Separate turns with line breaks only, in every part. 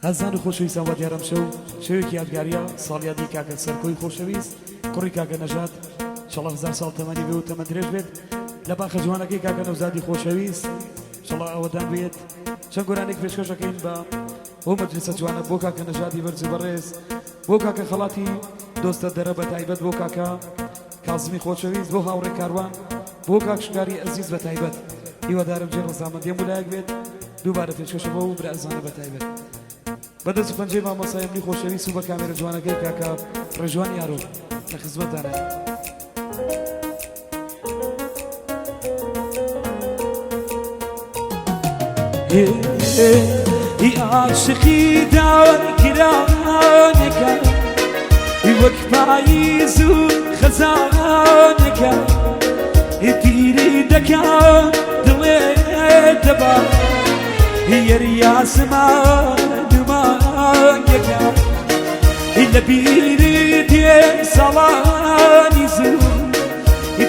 هەزان و خۆشەویستان وە دیارەم شەوێکی یادگاریە ساڵیادی کاکە سەرکۆی خۆشەویست کوڕی کاکە نەژاد انشاءالله 1000 ساڵ تەمەنی بێ و تەمەن درێژ بێت لە باخە جوانەکەی کاکە نەوزادی خۆشەویست انشاءالله ئەوەدان بێت چەند گۆرانێک پێشکەشەکەین بە بۆ مەجلیسە جوانە بۆ کاکە نەژادی بەرز و بەڕێز بۆ کاکە خەڵاتی دۆستە دەرە بە تایبەت بۆ کاکە کازمی خۆشەویست بۆ هاوڕێ کاروان بۆ کاکشکاری ئەزیز بە تایبەت هیوادارم جێ ڕەزامەندیە مولایەک بێت دووبارە پێشکەشە بۆ و برازانە بە تایبەت بەدەست و پەنجەی مامۆسای ئەمنی خۆشەویست و بە کامێرە جوانەکەی کاکە ڕێژوان یارۆ لە خزمەتدانە
عاشقی داوەرگرانێکە وەک پاییز و خەزانێکە دیری دەکەم دڵێ دەبا یاریاسمانمانگەکە لە بیری دێ ساڵانی زوو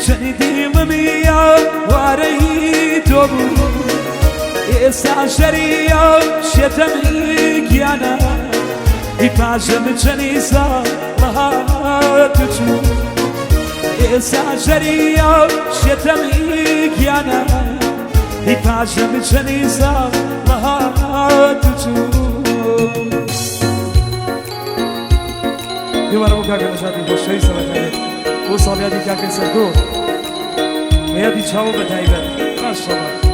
چەندی مەمیە وارەی تۆ بوو ئێستا شەریە شێتەمی گیانە پاشم چەندی ساڵەها توچوو ئێستا شەریە شێتەمی گیانە پاشم چەندی ساڵەها توچوو
دووبارە بۆ کاکە نەژادی خۆشەویست بەتایبەت بۆ ساڵیادی کاکە سەرکۆ یادی چاوە بە تایبەت ماشەڵڵا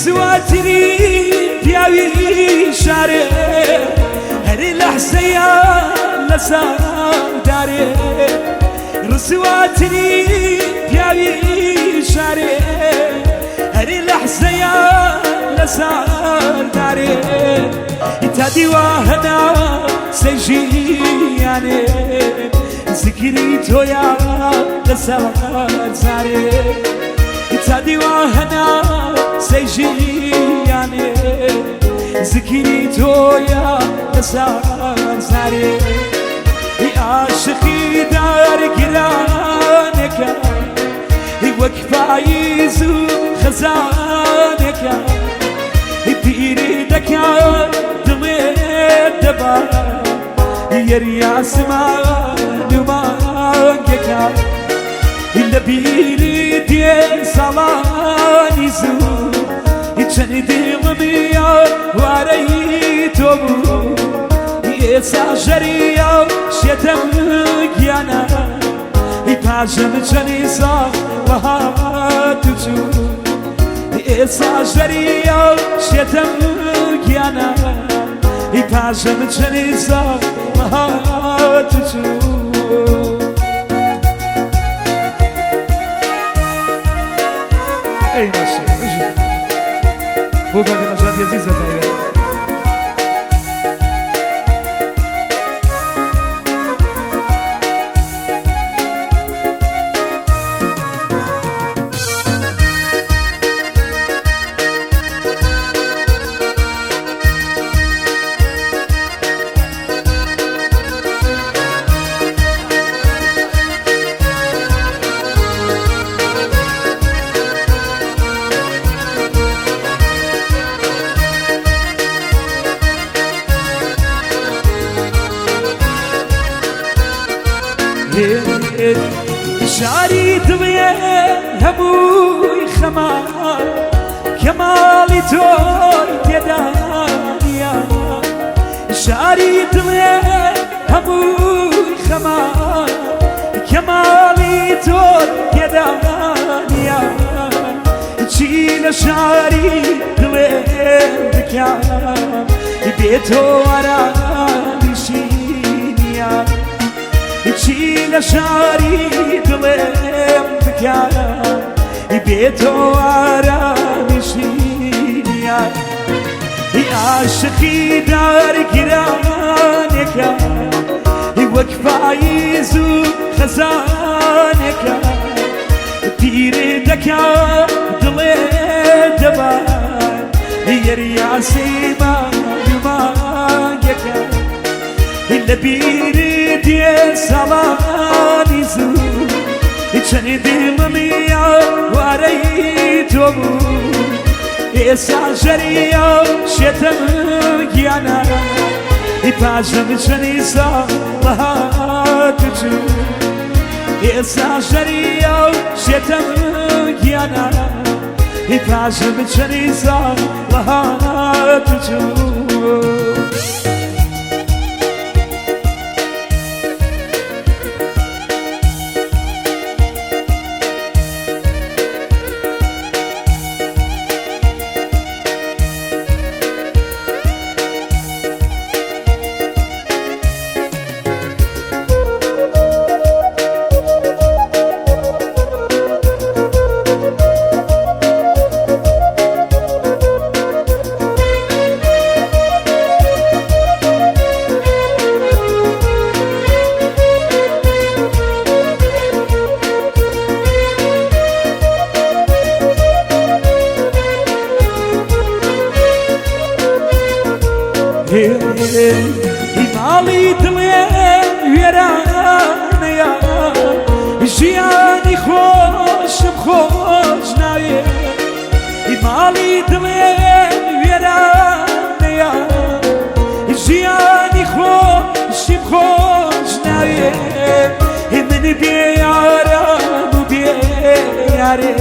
سواتني پیاوی شارێ هەری لەحزەیە لەسەر دارێ ڕسواتنی پیاوی شارێ هەری لەحزەیە لەسەر دارێ تا دیوا هەنا سەژیانێ زگری تۆیا لەسەر زارێ تا دیوا هەنا سەیژیانێ زگری تۆیە لەسەر زارێ عاشقی دارگرانێکە وەک پاییز و خەزانێکە پیری دەکات دڵێ دەبا یاریاسمان و مانگێکە لە بیری دێ ساڵانی زوو چەندی مەمیە وارەی تۆ بوو ئێستا ژەریە شێتەم گیانە پاشم چەندی ساڵەها توچوو ئێستا ژەریە شێتەم گیانە پاشم چەندی ساڵەها توچوو
ئەی ماشێ بۆ کاکە نەژادی ئەزیز بەتایبەت
شاری دڵێ هەمووی خەمان کەماڵی تۆی تێدانە شاری دڵێ هەمووی خەمان کەماڵی تۆی تێدانە چی لە شاری دڵێ بکەم بێتۆ ئارامیشینە چی لە شاری دڵێم بکە بێتۆ ئارامشینیا عاشقی دارگرانێکە وەک پاییز و خەزانێکە پیرێ دەکا دڵێ دەبات یەریاسی مانگێکە لە بیری دێ ساڵانی زوو چەنی دیڵمیە وارەی تۆ بوو ئێستا ژەریە شێتم گیانە پاشم چەنی ساڵ هاتوچوو ئێستا ژەریە شێتم گیانە پاشم چەنی ساڵ هاتوچوو ماڵی دڵێ وێرانەیە ژیانی خۆشم خۆش ناوێ ماڵی دڵێ وێرانەیە ژیانی خۆشم خۆش ناوێ من بێ یارم و بێ یارێ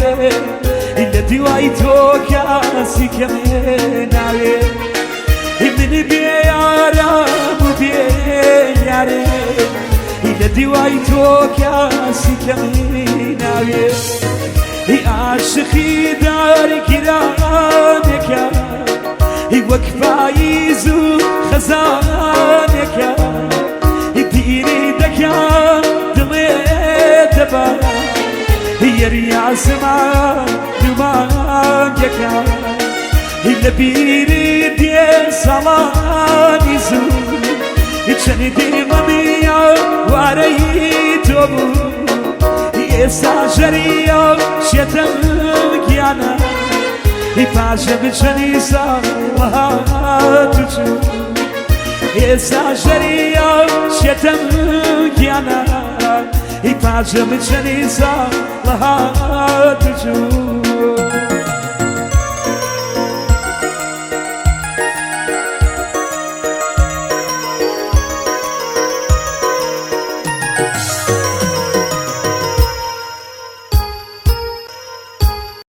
لە دیوای تۆ کاسی کەمێ ناوێ من بێ یارم و بێ یارێ لە دیوای تۆ کاسی کەمی ناوێ عاشقی دارگرانێکە وەک پاییز و خەزانێکە پیری دەکا دڵێ دەبات یەریاسمان دومانگەکە لە بیری دێ ساڵانی زوو چەنی دیڵەمیە وارەی تۆ بوو ئێستا ژەریە شێتم گیانە پاشم چەنی ساڵ هاتوچوو ئێستا ژەریە شێتم گیانە پاشم چەنی ساڵ هاتوچوو